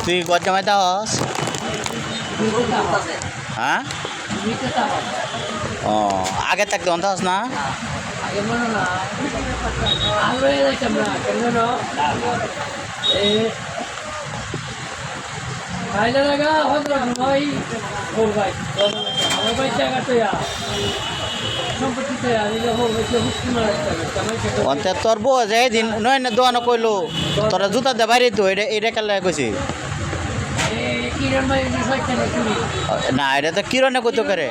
তুই গজ জামাইতে হস হ্যাঁ ও আগে থাকতে অন্ত হস না অন্তে তোর বউ যে দিন নয় না দোয়ানো কইলো তোরা জুতা দে বাইরে তো এটা কেলা কইছি না এটা তো কিরণে কইতো করে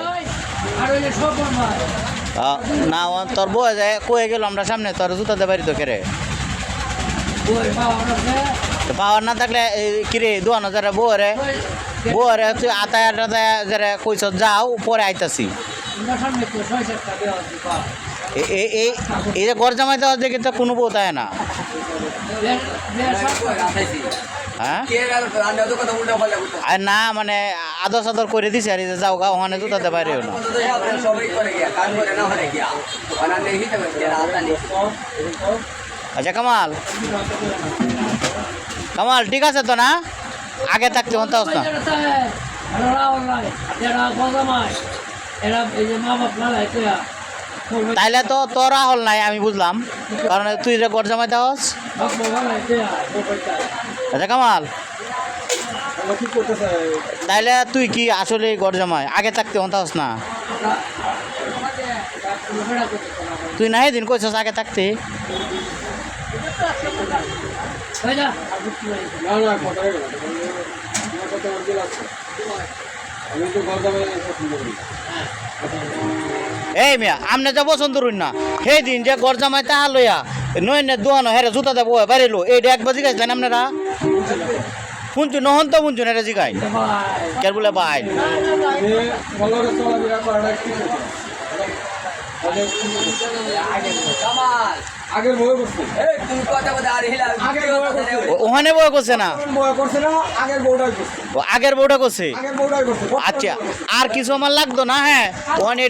না তোর বউ যায় কয়ে গেল আমরা সামনে তোর জুতা দে বাইরে তো কেরে পাওয়ার না থাকলে কিরে দোয়ানো যারা বউরে তুই আতায় টাতায় যারা কইস যাও পরে আইতাছি এই যে ঘর জামাই দেওয়া দেখে তো কোনো বউ তাই না হ্যাঁ আর না মানে আদর সাদর করে দিছে আর যাও গা ওখানে জুতাতে বাইরেও না আচ্ছা কামাল কামাল ঠিক আছে তো না আগে থাকতে হতে হস না তাইলে তো তোর হল নাই আমি বুঝলাম কারণ তুই যে গড় জামাই দেওয়াস আচ্ছা কামাল তাইলে তুই কি আসলে গড় জামাই আগে থাকতে হতে হস না তুই না দিন কইছস আগে থাকতে এই মিয়া আমনে যা পছন্দ রুন না সেই দিন যে গড় জামাই তাহা লইয়া নয় না দোয়ানো হেরে জুতা দেবো বাইরেলো এইটা একবার জিগাইছিলেন আপনারা শুনছু নহন তো শুনছু এটা জিগাই কে বলে ভাই ওখানে বয় করছে না আগের বউটা করছে আচ্ছা আর কিছু আমার লাগতো না হ্যাঁ ওখানে